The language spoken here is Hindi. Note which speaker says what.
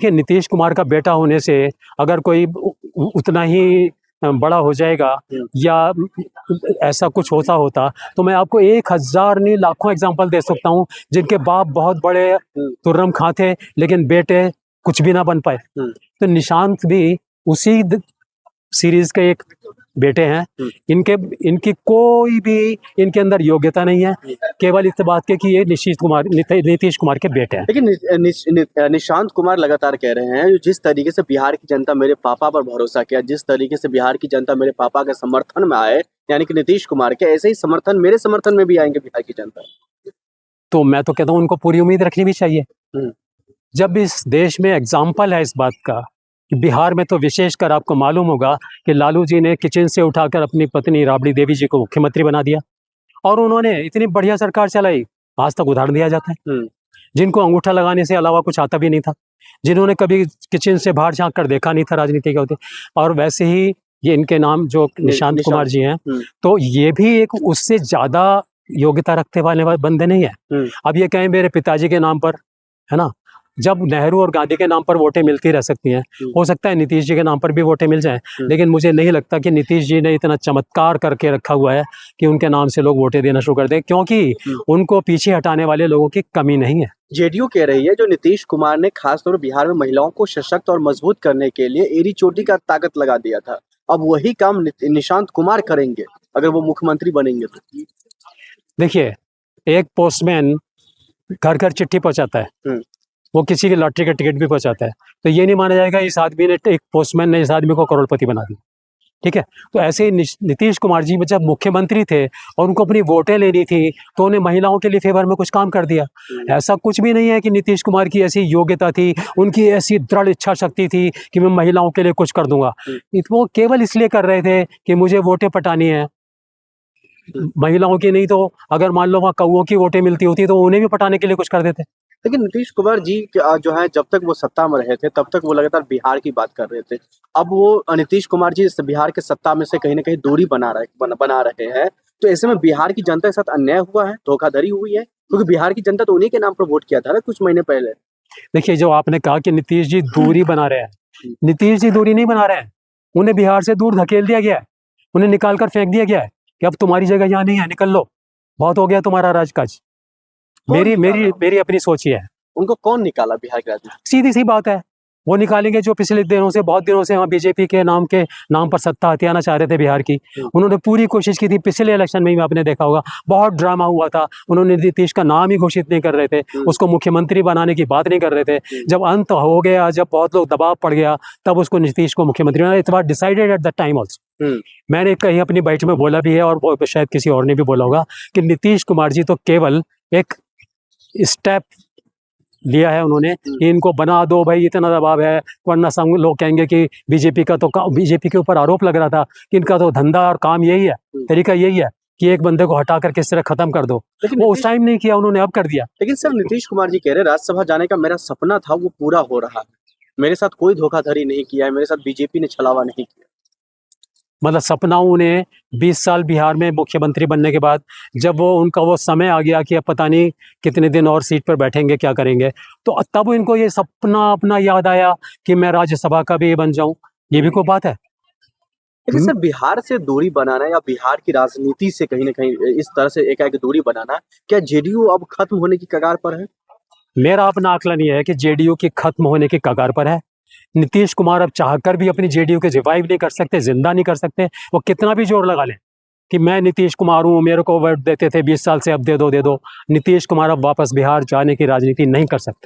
Speaker 1: कि नीतीश कुमार का बेटा होने से अगर कोई उतना ही बड़ा हो जाएगा या ऐसा कुछ होता तो मैं आपको 1000 नहीं लाखों एग्जांपल दे सकता हूँ जिनके बाप बहुत बड़े तुर्रम खां थे लेकिन बेटे कुछ भी ना बन पाए। तो निशांत भी उसी सीरीज के एक बेटे हैं। इनकी कोई भी इनके अंदर योग्यता नहीं है, केवल इस बात के कि ये नीतीश कुमार के बेटे हैं।
Speaker 2: लेकिन निशांत कुमार लगातार कह रहे हैं जिस तरीके से बिहार की जनता मेरे पापा पर भरोसा किया, जिस तरीके से बिहार की जनता मेरे पापा के समर्थन में आए, यानी कि नीतीश कुमार के, ऐसे ही समर्थन मेरे समर्थन में भी आएंगे बिहार की जनता।
Speaker 1: तो मैं तो कहता हूँ उनको पूरी उम्मीद रखनी भी चाहिए। जब इस देश में एग्जाम्पल है इस बात का, बिहार में तो विशेषकर आपको मालूम होगा कि लालू जी ने किचन से उठाकर अपनी पत्नी राबड़ी देवी जी को मुख्यमंत्री बना दिया और उन्होंने इतनी बढ़िया सरकार चलाई, आज तक उदाहरण दिया जाता है। जिनको अंगूठा लगाने से अलावा कुछ आता भी नहीं था, जिन्होंने कभी किचन से बाहर झांक कर देखा नहीं था राजनीति के होते। और वैसे ही ये इनके नाम जो निशांत कुमार जी हैं, तो ये भी एक उससे ज्यादा योग्यता रखते वाले बंदे नहीं है। अब ये कहें मेरे पिताजी के नाम पर, है ना, जब नेहरू और गांधी के नाम पर वोटें मिलती रह सकती हैं, हो सकता है नीतीश जी के नाम पर भी वोटें मिल जाएं, लेकिन मुझे नहीं लगता कि नीतीश जी ने इतना चमत्कार करके रखा हुआ है कि उनके नाम से लोग वोटें देना शुरू कर दें, क्योंकि उनको पीछे हटाने वाले लोगों की कमी नहीं है।
Speaker 2: जेडीयू कह रही है जो नीतीश कुमार ने खासतौर पर बिहार में महिलाओं को सशक्त और मजबूत करने के लिए एड़ी चोटी का ताकत लगा दिया था, अब वही काम निशांत कुमार करेंगे अगर वो मुख्यमंत्री बनेंगे तो।
Speaker 1: देखिए, एक पोस्टमैन घर घर चिट्ठी पहुंचाता है, वो किसी की लॉटरी का टिकट भी पहुंचाता है, तो ये नहीं माना जाएगा इस आदमी ने, एक पोस्टमैन ने इस आदमी को करोड़पति बना दिया। ठीक है, तो ऐसे ही नीतीश कुमार जी जब मुख्यमंत्री थे और उनको अपनी वोटें लेनी थी तो उन्हें महिलाओं के लिए फेवर में कुछ काम कर दिया। ऐसा कुछ भी नहीं है कि नीतीश कुमार की ऐसी योग्यता थी, उनकी ऐसी दृढ़ इच्छा शक्ति थी कि मैं महिलाओं के लिए कुछ कर दूंगा। वो केवल इसलिए कर रहे थे कि मुझे वोटें पटानी है, महिलाओं की नहीं। तो अगर मान लो वहाँ कौओं की वोटें मिलती होती तो उन्हें भी पटाने के लिए कुछ कर देते।
Speaker 2: लेकिन नीतीश कुमार जी जो है जब तक वो सत्ता में रहे थे तब तक वो लगातार बिहार की बात कर रहे थे। अब वो नीतीश कुमार जी बिहार के सत्ता में से कहीं ना कहीं दूरी बना रहे हैं, तो ऐसे में बिहार की जनता के साथ अन्याय हुआ है, धोखाधड़ी हुई है, क्योंकि बिहार की जनता तो उन्हीं के नाम पर वोट किया था ना कुछ महीने पहले।
Speaker 1: देखिए, जो आपने कहा कि नीतीश जी दूरी बना रहे हैं, नीतीश जी दूरी नहीं बना रहे हैं, उन्हें बिहार से दूर धकेल दिया गया है, उन्हें निकाल कर फेंक दिया गया है कि अब तुम्हारी जगह यहाँ नहीं है, निकल लो, बहुत हो गया तुम्हारा राजकाज। मेरी अपनी सोच है।
Speaker 2: उनको कौन निकाला बिहार के राजनीति?
Speaker 1: सीधी सी बात है, वो निकालेंगे जो पिछले बहुत दिनों से वहाँ बीजेपी के नाम पर सत्ता हथियाना चाह रहे थे बिहार की। उन्होंने पूरी कोशिश की थी, पिछले इलेक्शन में ही आपने देखा होगा बहुत ड्रामा हुआ था, उन्होंने नीतीश का नाम ही घोषित नहीं कर रहे थे, उसको मुख्यमंत्री बनाने की बात नहीं कर रहे थे। जब अंत हो गया, जब बहुत लोग दबाव पड़ गया, तब उसको नीतीश को मुख्यमंत्री बनाया। It was decided at the time also. मैंने कहीं अपनी बैठ में बोला भी है और शायद किसी और ने भी बोला होगा कि नीतीश कुमार जी तो केवल एक स्टेप लिया है उन्होंने कि इनको बना दो भाई, इतना दबाव है, वरना सब लोग कहेंगे कि बीजेपी के ऊपर आरोप लग रहा था कि इनका तो धंधा और काम यही है, तरीका यही है कि एक बंदे को हटाकर किस तरह खत्म कर दो। लेकिन वो उस टाइम नहीं किया, उन्होंने अब कर दिया।
Speaker 2: लेकिन सर नीतीश कुमार जी कह रहे राज्यसभा जाने का मेरा सपना था वो पूरा हो रहा है, मेरे साथ कोई धोखाधड़ी नहीं किया है, मेरे साथ बीजेपी ने छलावा नहीं किया।
Speaker 1: मतलब सपना उन्हें 20 साल बिहार में मुख्यमंत्री बनने के बाद जब उनका वो समय आ गया कि अब पता नहीं कितने दिन और सीट पर बैठेंगे, क्या करेंगे, तो तब इनको ये सपना अपना याद आया कि मैं राज्यसभा का भी बन जाऊं। ये भी कोई बात है?
Speaker 2: लेकिन सर बिहार से दूरी बनाना या बिहार की राजनीति से कहीं ना कहीं इस तरह से एकाएक दूरी बनाना, क्या जेडीयू अब खत्म होने की कगार पर है?
Speaker 1: मेरा अपना आकलन ये है कि जेडीयू की खत्म होने की कगार पर है। नीतीश कुमार अब चाहकर भी अपनी जेडीयू के रिवाइव नहीं कर सकते, जिंदा नहीं कर सकते। वो कितना भी जोर लगा लें कि मैं नीतीश कुमार हूँ, मेरे को वोट देते थे 20 साल से, अब दे दो। नीतीश कुमार अब वापस बिहार जाने की राजनीति नहीं कर सकते।